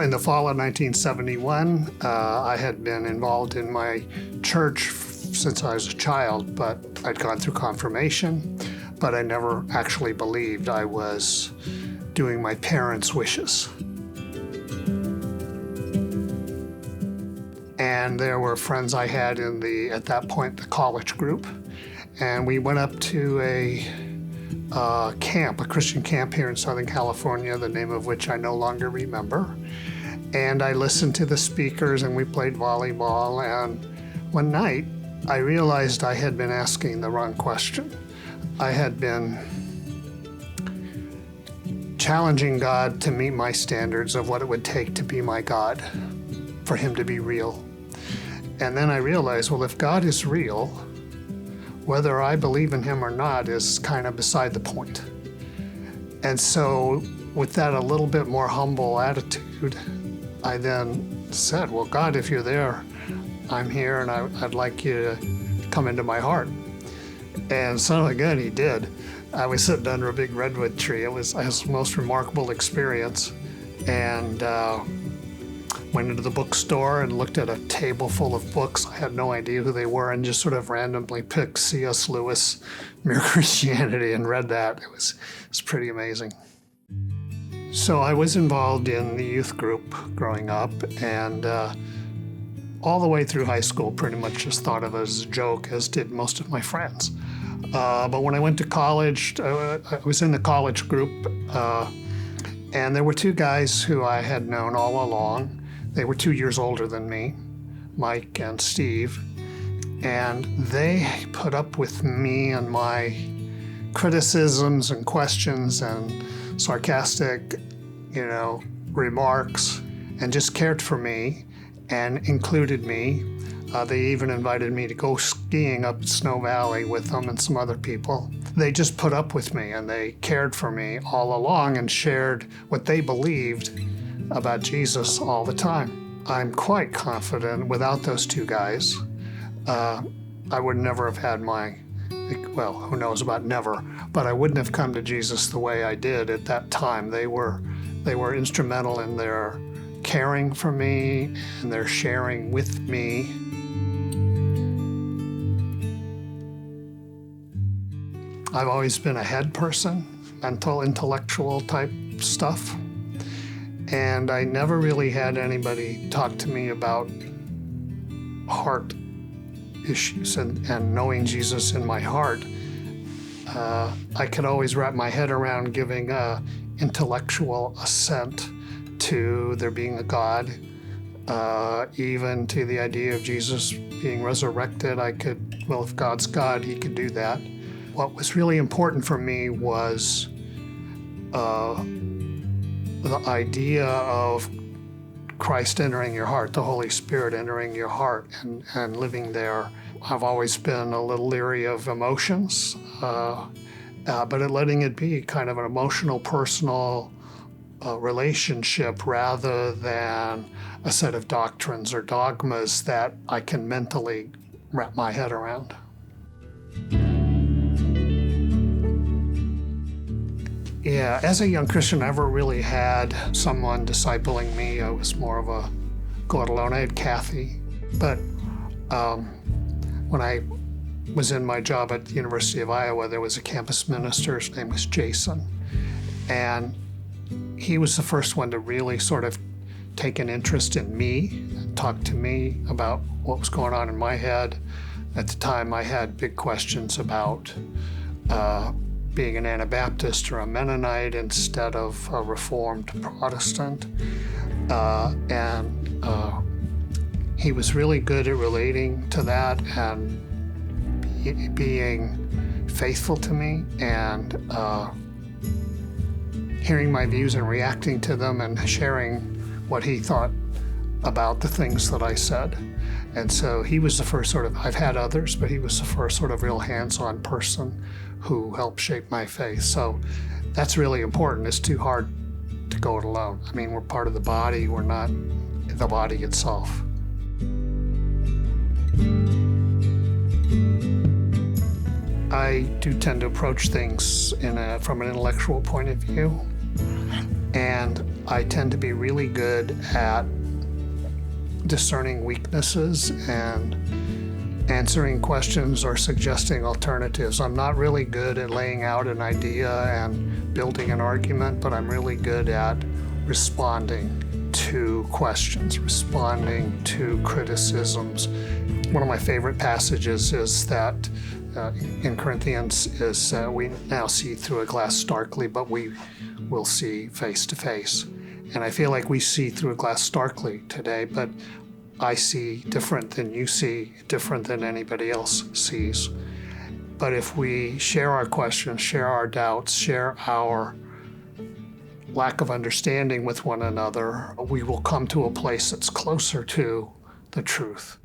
in the fall of 1971, I had been involved in my church since I was a child, but I'd gone through confirmation, but I never actually believed I was doing my parents' wishes. And there were friends I had at that point, the college group, and we went up to a Christian camp here in Southern California, the name of which I no longer remember. And I listened to the speakers and we played volleyball. And one night I realized I had been asking the wrong question. I had been challenging God to meet my standards of what it would take to be my God, for him to be real. And then I realized, well, if God is real, whether I believe in him or not is kind of beside the point. And so with that a little bit more humble attitude, I then said, well, God, if you're there, I'm here and I'd like you to come into my heart. And son of God, he did. I was sitting under a big redwood tree. It was the most remarkable experience. And went into the bookstore and looked at a table full of books. I had no idea who they were and just sort of randomly picked C.S. Lewis, Mere Christianity, and read that. It was pretty amazing. So I was involved in the youth group growing up, and all the way through high school pretty much just thought of it as a joke, as did most of my friends. But when I went to college, I was in the college group, and there were two guys who I had known all along. They were 2 years older than me, Mike and Steve, and they put up with me and my criticisms and questions and sarcastic, remarks, and just cared for me and included me. They even invited me to go skiing up Snow Valley with them and some other people. They just put up with me and they cared for me all along and shared what they believed about Jesus all the time. I'm quite confident without those two guys, I would never have had who knows about never, but I wouldn't have come to Jesus the way I did at that time. They were instrumental in their caring for me and their sharing with me. I've always been a head person, mental, intellectual type stuff. And I never really had anybody talk to me about heart issues and knowing Jesus in my heart. I could always wrap my head around giving intellectual assent to there being a God, even to the idea of Jesus being resurrected. If God's God, he could do that. What was really important for me was the idea of Christ entering your heart, the Holy Spirit entering your heart and living there. I've always been a little leery of emotions, but letting it be kind of an emotional, personal relationship rather than a set of doctrines or dogmas that I can mentally wrap my head around. Yeah, as a young Christian, I never really had someone discipling me. I was more of a go it alone. I had Kathy, but when I was in my job at the University of Iowa, there was a campus minister. His name was Jason, and he was the first one to really sort of take an interest in me, talk to me about what was going on in my head. At the time, I had big questions about being an Anabaptist or a Mennonite instead of a Reformed Protestant. He was really good at relating to that and being faithful to me and hearing my views and reacting to them and sharing what he thought about the things that I said. And so he was the first I've had others, but he was the first sort of real hands-on person who helped shape my faith. So that's really important. It's too hard to go it alone. I mean, we're part of the body, we're not the body itself. I do tend to approach things from an intellectual point of view, and I tend to be really good at discerning weaknesses and answering questions or suggesting alternatives. I'm not really good at laying out an idea and building an argument, but I'm really good at responding to questions, responding to criticisms. One of my favorite passages is that in Corinthians is we now see through a glass darkly, but we will see face to face. And I feel like we see through a glass darkly today, but I see different than you see, different than anybody else sees. But if we share our questions, share our doubts, share our lack of understanding with one another, we will come to a place that's closer to the truth.